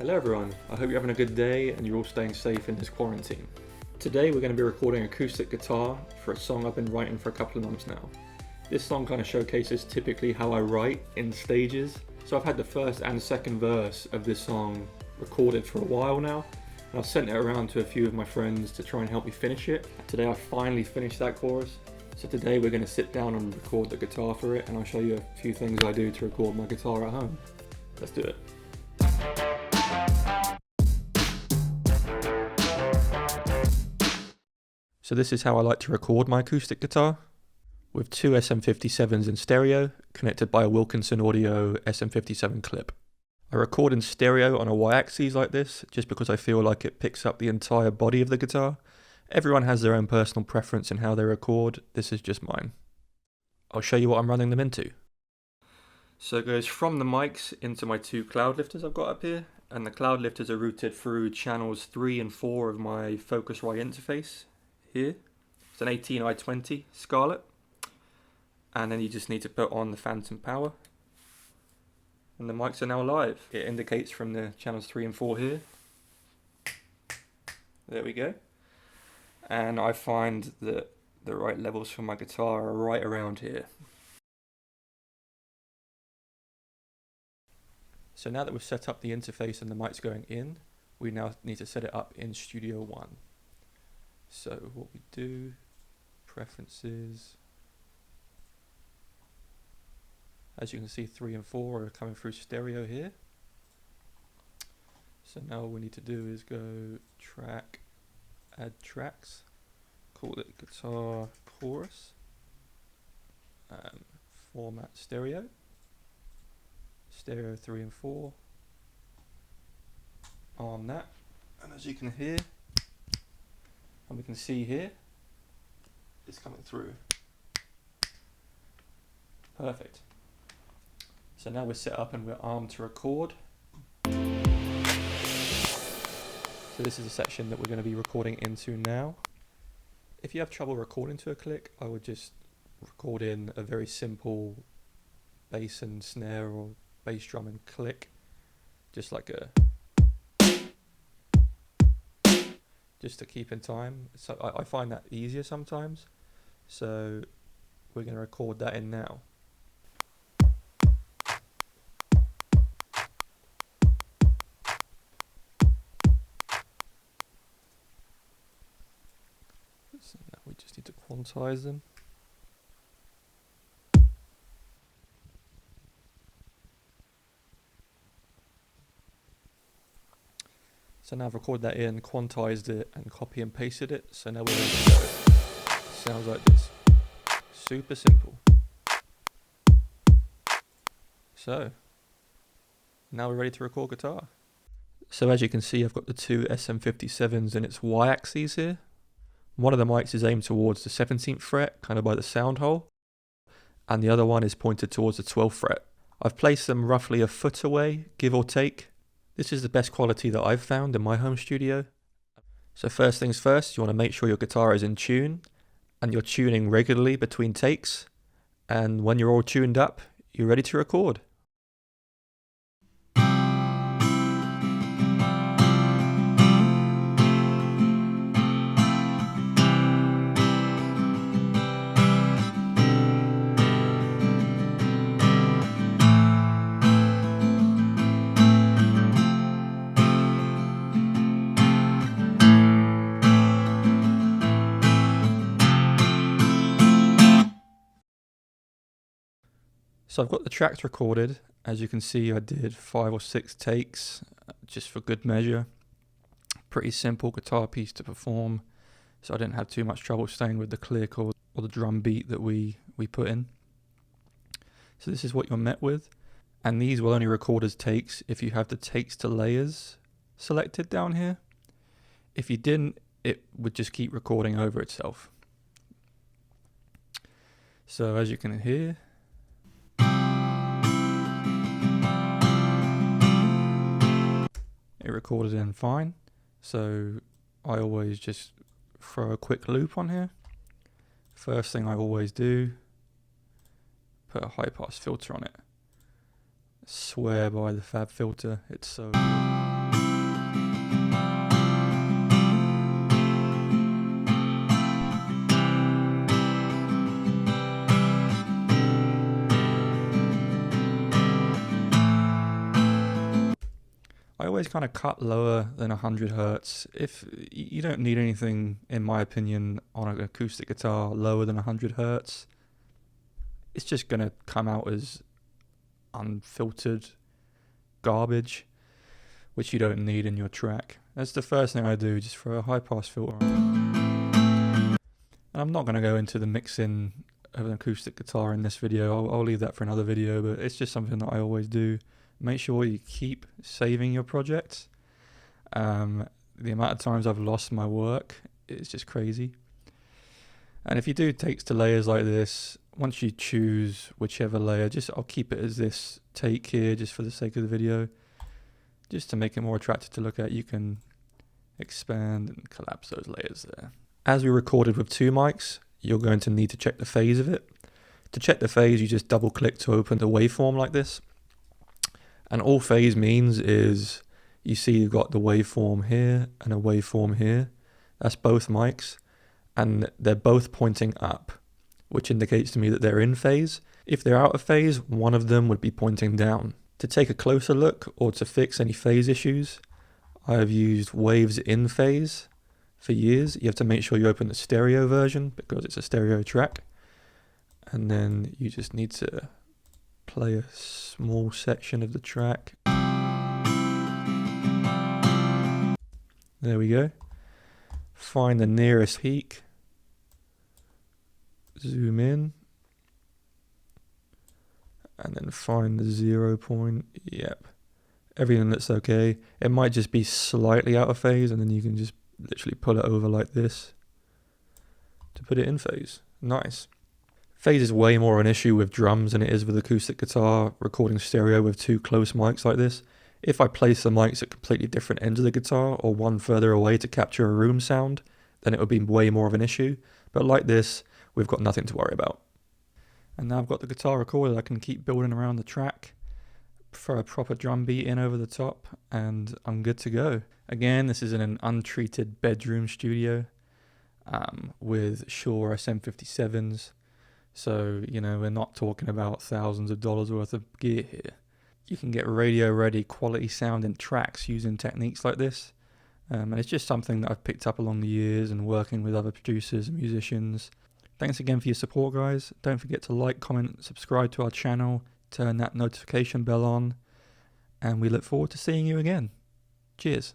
Hello everyone, I hope you're having a good day and you're all staying safe in this quarantine. Today we're going to be recording acoustic guitar for a song I've been writing for a couple of months now. This song kind of showcases typically how I write in stages, so I've had the first and second verse of this song recorded for a while now, and I've sent it around to a few of my friends to try and help me finish it. Today I finally finished that chorus, so today we're going to sit down and record the guitar for it, and I'll show you a few things I do to record my guitar at home. Let's do it. So this is how I like to record my acoustic guitar, with two SM57s in stereo, connected by a Wilkinson Audio SM57 clip. I record in stereo on a Y-axis like this, just because I feel like it picks up the entire body of the guitar. Everyone has their own personal preference in how they record, this is just mine. I'll show you what I'm running them into. So it goes from the mics into my two Cloudlifters I've got up here, and the Cloudlifters are routed through channels 3 and 4 of my Focusrite interface. Here, it's an 18i20 Scarlett, and then you just need to put on the phantom power, and the mics are now live. It indicates from the channels 3 and 4 here. There we go. And I find that the right levels for my guitar are right around here. So now that we've set up the interface and the mic's going in, we now need to set it up in Studio One. So what we do, preferences, as you can see 3 and 4 are coming through stereo here. So now all we need to do is go track, add tracks, call it guitar chorus, format stereo, stereo 3 and 4, arm that, and as you can hear, and we can see here, it's coming through. Perfect. So now we're set up and we're armed to record. So this is a section that we're going to be recording into now. If you have trouble recording to a click, I would just record in a very simple bass and snare or bass drum and click, just like a, just to keep in time. So I find that easier sometimes, so we're going to record that in now. So now we just need to quantize them. So now I've recorded that in, quantized it, and copy and pasted it. So now we're ready to go. Sounds like this. Super simple. So now we're ready to record guitar. So as you can see, I've got the two SM57s in its Y-axis here. One of the mics is aimed towards the 17th fret, kind of by the sound hole, and the other one is pointed towards the 12th fret. I've placed them roughly a foot away, give or take. This is the best quality that I've found in my home studio. So first things first, you want to make sure your guitar is in tune and you're tuning regularly between takes. And when you're all tuned up, you're ready to record. So I've got the tracks recorded. As you can see, I did 5 or 6 takes, just for good measure. Pretty simple guitar piece to perform, so I didn't have too much trouble staying with the click or the drum beat that we put in. So this is what you're met with, and these will only record as takes if you have the takes to layers selected down here. If you didn't, it would just keep recording over itself. So as you can hear, it recorded in fine, so I always just throw a quick loop on here. First thing I always do, put a high pass filter on it. I swear by the Fab filter, it's so good. I always kind of cut lower than 100 hertz. If you don't need anything, in my opinion, on an acoustic guitar lower than 100 hertz, it's just going to come out as unfiltered garbage, which you don't need in your track. That's the first thing I do, just throw a high pass filter on. And I'm not going to go into the mixing of an acoustic guitar in this video. I'll leave that for another video, but it's just something that I always do. Make sure you keep saving your projects. The amount of times I've lost my work is just crazy. And if you do takes to layers like this, once you choose whichever layer, I'll keep it as this take here just for the sake of the video. Just to make it more attractive to look at, you can expand and collapse those layers there. As we recorded with two mics, you're going to need to check the phase of it. To check the phase, you just double click to open the waveform like this. And all phase means is you see you've got the waveform here and a waveform here. That's both mics, and they're both pointing up, which indicates to me that they're in phase. If they're out of phase, one of them would be pointing down. To take a closer look or to fix any phase issues, I've used waves in phase for years. You have to make sure you open the stereo version because it's a stereo track. And then you just need to play a small section of the track. There we go. Find the nearest peak. Zoom in. And then find the 0 point. Yep. Everything looks okay. It might just be slightly out of phase, and then you can just literally pull it over like this to put it in phase. Nice. Phase is way more an issue with drums than it is with acoustic guitar recording stereo with two close mics like this. If I place the mics at completely different ends of the guitar or one further away to capture a room sound, then it would be way more of an issue. But like this, we've got nothing to worry about. And now I've got the guitar recorded, I can keep building around the track, throw a proper drum beat in over the top, and I'm good to go. Again, this is in an untreated bedroom studio with Shure SM57s. So, you know, we're not talking about thousands of dollars worth of gear here. You can get radio-ready quality sounding tracks using techniques like this. And it's just something that I've picked up along the years and working with other producers and musicians. Thanks again for your support, guys. Don't forget to like, comment, subscribe to our channel, turn that notification bell on, and we look forward to seeing you again. Cheers.